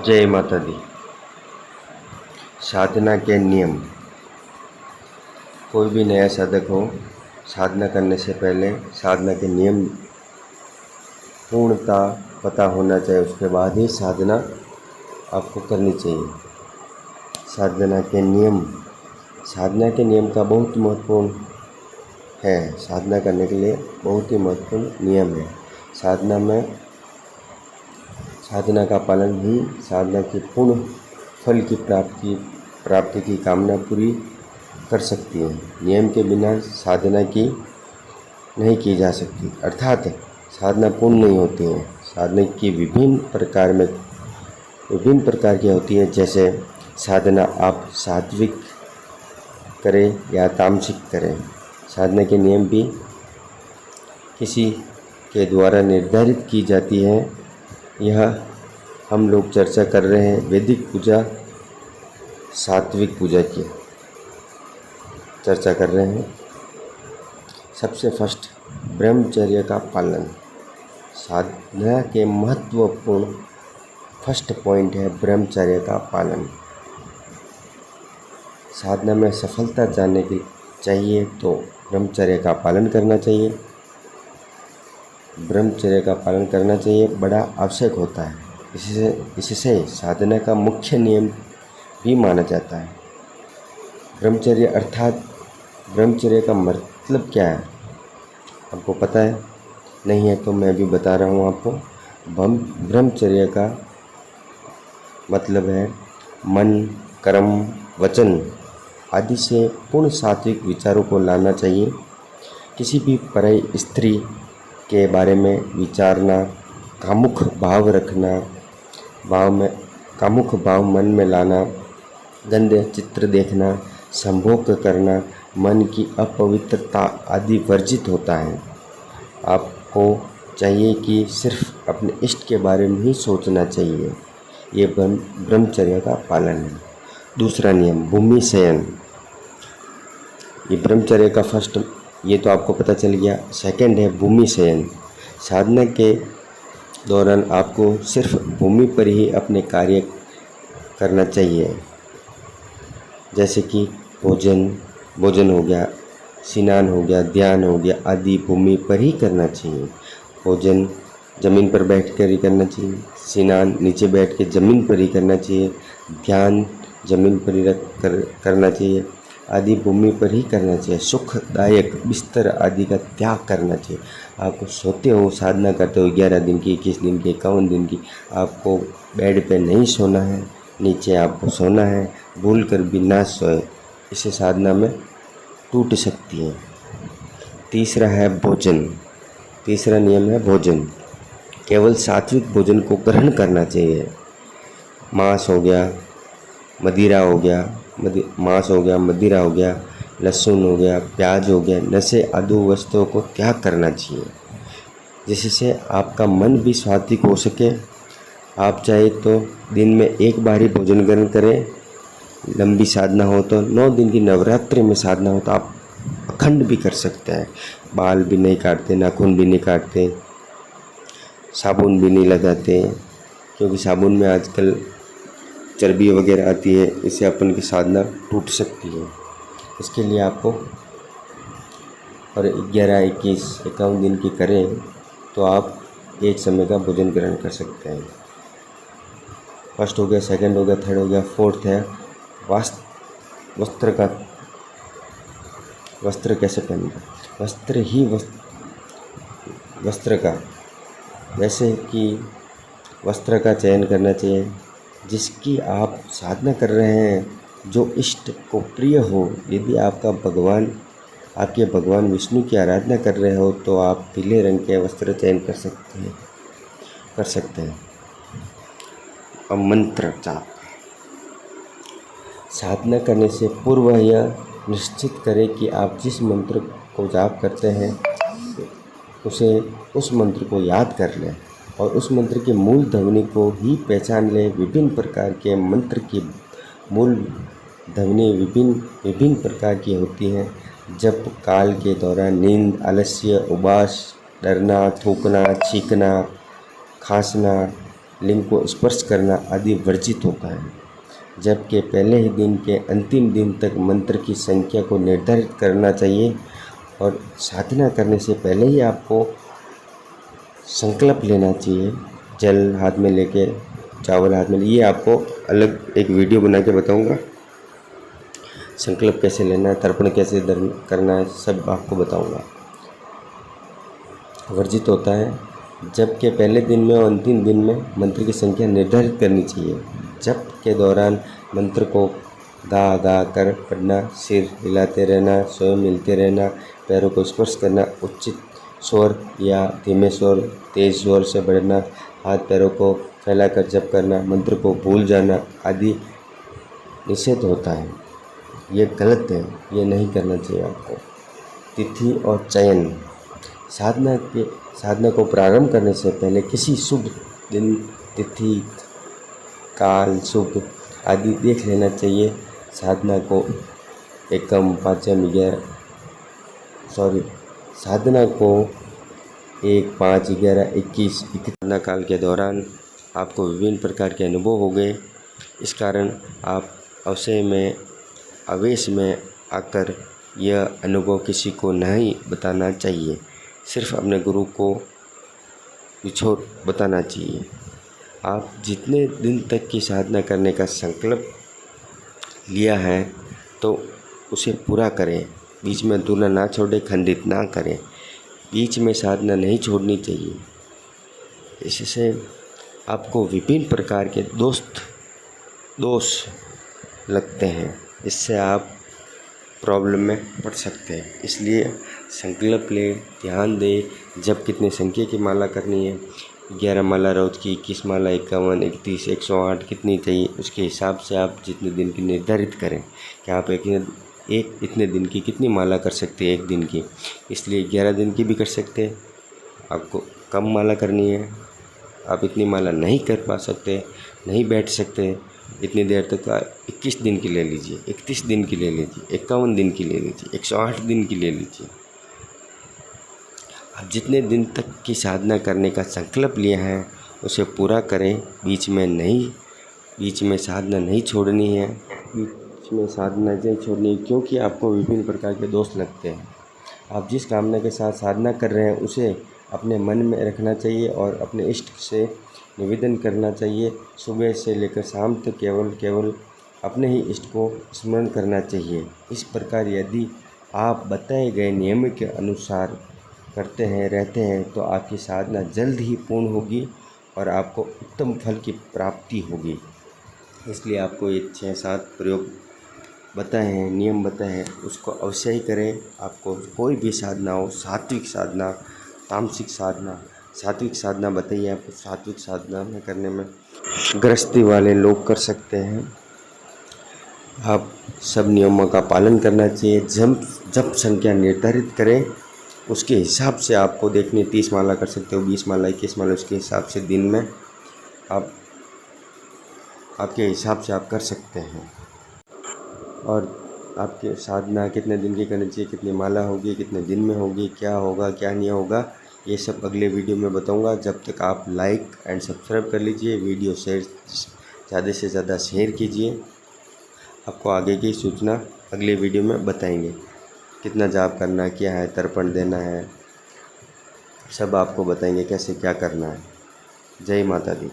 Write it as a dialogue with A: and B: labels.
A: जय माता दी। साधना के नियम। कोई भी नया साधक हो, साधना करने से पहले साधना के नियम पूर्णतः पता होना चाहिए, उसके बाद ही साधना आपको करनी चाहिए। साधना के नियम का बहुत महत्वपूर्ण है। साधना करने के लिए बहुत ही महत्वपूर्ण नियम है। साधना का पालन ही साधना की पूर्ण फल की प्राप्ति की कामना पूरी कर सकती है। नियम के बिना साधना की नहीं की जा सकती, अर्थात साधना पूर्ण नहीं होती है। साधना की विभिन्न प्रकार की होती है। जैसे साधना आप सात्विक करें या तामसिक करें। साधना के नियम भी किसी के द्वारा निर्धारित की जाती है। यह हम लोग चर्चा कर रहे हैं वैदिक पूजा, सात्विक पूजा की चर्चा कर रहे हैं। सबसे फर्स्ट, ब्रह्मचर्य का पालन। साधना के महत्वपूर्ण फर्स्ट पॉइंट है ब्रह्मचर्य का पालन। साधना में सफलता जानने की चाहिए तो ब्रह्मचर्य का पालन करना चाहिए। ब्रह्मचर्य का पालन करना चाहिए, बड़ा आवश्यक होता है। इससे साधना का मुख्य नियम भी माना जाता है। ब्रह्मचर्य अर्थात ब्रह्मचर्य का मतलब क्या है, आपको पता है? नहीं है तो मैं भी बता रहा हूँ आपको। ब्रह्मचर्य का मतलब है मन, कर्म, वचन आदि से पूर्ण सात्विक विचारों को लाना चाहिए। किसी भी पराई स्त्री के बारे में विचारना, कामुक भाव रखना, कामुक भाव मन में लाना, गंदे चित्र देखना, संभोग करना, मन की अपवित्रता आदि वर्जित होता है। आपको चाहिए कि सिर्फ अपने इष्ट के बारे में ही सोचना चाहिए। ये ब्रह्मचर्य का पालन है। दूसरा नियम, भूमि शयन। ये ब्रह्मचर्य का फर्स्ट, ये तो आपको पता चल गया। सेकंड है भूमि शयन। साधना के दौरान आपको सिर्फ भूमि पर ही अपने कार्य करना चाहिए। जैसे कि भोजन हो गया, स्नान हो गया, ध्यान हो गया आदि भूमि पर ही करना चाहिए। भोजन ज़मीन पर बैठ कर ही करना चाहिए, स्नान नीचे बैठ के ज़मीन पर ही करना चाहिए, ध्यान ज़मीन पर ही रख कर करना चाहिए, आदि भूमि पर ही करना चाहिए। सुखदायक बिस्तर आदि का त्याग करना चाहिए। आपको सोते हो, साधना करते हो 11 दिन की, 21 दिन की, 51 दिन की, आपको बेड पे नहीं सोना है, नीचे आपको सोना है। भूल कर भी ना सोए, इससे साधना में टूट सकती है। तीसरा है भोजन। तीसरा नियम है भोजन। केवल सात्विक भोजन को ग्रहण करना चाहिए। मांस हो गया, मदिरा हो गया, मदिरा हो गया, लहसुन हो गया, प्याज हो गया, नशे आदि वस्तुओं को त्याग करना चाहिए, जिससे आपका मन भी सात्विक हो सके। आप चाहे तो दिन में एक बार ही भोजन ग्रहण करें। लंबी साधना हो तो 9 दिन की नवरात्रि में साधना हो तो आप अखंड भी कर सकते हैं। बाल भी नहीं काटते, नाखून भी नहीं काटते, साबुन भी नहीं लगाते, क्योंकि साबुन में आजकल चर्बी वगैरह आती है, इससे अपन की साधना टूट सकती है। इसके लिए आपको और 11, 21, 51 दिन की करें तो आप एक समय का भोजन ग्रहण कर सकते हैं। फर्स्ट हो गया, सेकंड हो गया, थर्ड हो गया। फोर्थ है वस्त्र कैसे पहनना। वस्त्र का जैसे कि वस्त्र का चयन करना चाहिए जिसकी आप साधना कर रहे हैं, जो इष्ट को प्रिय हो। यदि आपके भगवान विष्णु की आराधना कर रहे हो तो आप पीले रंग के वस्त्र चयन कर सकते हैं। और मंत्र जाप। साधना करने से पूर्व यह निश्चित करें कि आप जिस मंत्र को जाप करते हैं उस मंत्र को याद कर लें और उस मंत्र के मूल ध्वनि को ही पहचान लें। विभिन्न प्रकार के मंत्र की मूल ध्वनि विभिन्न प्रकार की होती हैं। जप काल के दौरान नींद, आलस्य, उबास, डरना, थूकना, छींकना, खांसना, लिंग को स्पर्श करना आदि वर्जित होता है, जबकि पहले ही दिन के अंतिम दिन तक मंत्र की संख्या को निर्धारित करना चाहिए और साधना करने से पहले ही आपको संकल्प लेना चाहिए। जल हाथ में लेके, चावल हाथ में, ये आपको अलग एक वीडियो बना के बताऊंगा। संकल्प कैसे लेना है, तर्पण कैसे करना है, सब आपको बताऊंगा। वर्जित होता है, जब के पहले दिन में और अंतिम दिन में मंत्र की संख्या निर्धारित करनी चाहिए। जप के दौरान मंत्र को गा गा कर पढ़ना, सिर हिलाते रहना, स्वयं मिलते रहना, पैरों को स्पर्श करना, उचित स्वर या धीमे स्वर, तेज स्वर से पढ़ना, हाथ पैरों को फैलाकर जप करना, मंत्र को भूल जाना आदि निषेध होता है। ये गलत है, ये नहीं करना चाहिए आपको। तिथि और चयन, साधना को प्रारंभ करने से पहले किसी शुभ दिन, तिथि, काल, शुभ आदि देख लेना चाहिए। साधना को एकम, पाँचम, 5, 11, 21 साधना काल के दौरान आपको विभिन्न प्रकार के अनुभव हो गए। इस कारण आप आवेश में आकर यह अनुभव किसी को नहीं बताना चाहिए, सिर्फ अपने गुरु को बताना चाहिए। आप जितने दिन तक की साधना करने का संकल्प लिया है तो उसे पूरा करें, बीच में अधूरा ना छोड़े, खंडित ना करें। बीच में साधना नहीं छोड़नी चाहिए। इससे आपको विभिन्न प्रकार के दोष लगते हैं, इससे आप प्रॉब्लम में पड़ सकते हैं। इसलिए संकल्प लें, ध्यान दें। जब कितने संख्या की माला करनी है, 11 माला रोज की, 21 माला, 51, 31, 108 कितनी चाहिए, उसके हिसाब से आप जितने दिन की निर्धारित करें कि आप एक इतने दिन की कितनी माला कर सकते हैं एक दिन की। इसलिए 11 दिन की भी कर सकते हैं। आपको कम माला करनी है, आप इतनी माला नहीं कर पा सकते, नहीं बैठ सकते इतनी देर तक, 21 दिन की ले लीजिए, 31 दिन की ले लीजिए, 51 दिन की ले लीजिए, 108 दिन की ले लीजिए। आप जितने दिन तक की साधना करने का संकल्प लिया है उसे पूरा करें। बीच में साधना नहीं छोड़नी है, क्योंकि आपको विभिन्न प्रकार के दोष लगते हैं। आप जिस कामना के साथ साधना कर रहे हैं उसे अपने मन में रखना चाहिए और अपने इष्ट से निवेदन करना चाहिए। सुबह से लेकर शाम तक केवल अपने ही इष्ट को स्मरण करना चाहिए। इस प्रकार यदि आप बताए गए नियम के अनुसार करते रहते हैं तो आपकी साधना जल्द ही पूर्ण होगी और आपको उत्तम फल की प्राप्ति होगी। इसलिए आपको ये 6-7 प्रयोग बताए हैं, नियम बताए हैं, उसको अवश्य ही करें। आपको कोई भी साधना हो, सात्विक साधना, तामसिक साधना, सात्विक साधना बताइए आपको। सात्विक साधना में करने में गृहस्थी वाले लोग कर सकते हैं। आप सब नियमों का पालन करना चाहिए। जब संख्या निर्धारित करें उसके हिसाब से आपको देखनी, 30 माला कर सकते हो, 20 माला, 21 माला, उसके हिसाब से दिन में आपके हिसाब से आप कर सकते हैं। और आपके साधना कितने दिन की करनी चाहिए, कितनी माला होगी, कितने दिन में होगी, क्या होगा क्या नहीं होगा, ये सब अगले वीडियो में बताऊंगा। जब तक आप लाइक एंड सब्सक्राइब कर लीजिए, वीडियो ज़्यादा से ज़्यादा शेयर कीजिए। आपको आगे की सूचना अगले वीडियो में बताएंगे, कितना जाप करना है, क्या है, तर्पण देना है, सब आपको बताएंगे कैसे क्या करना है। जय माता दी।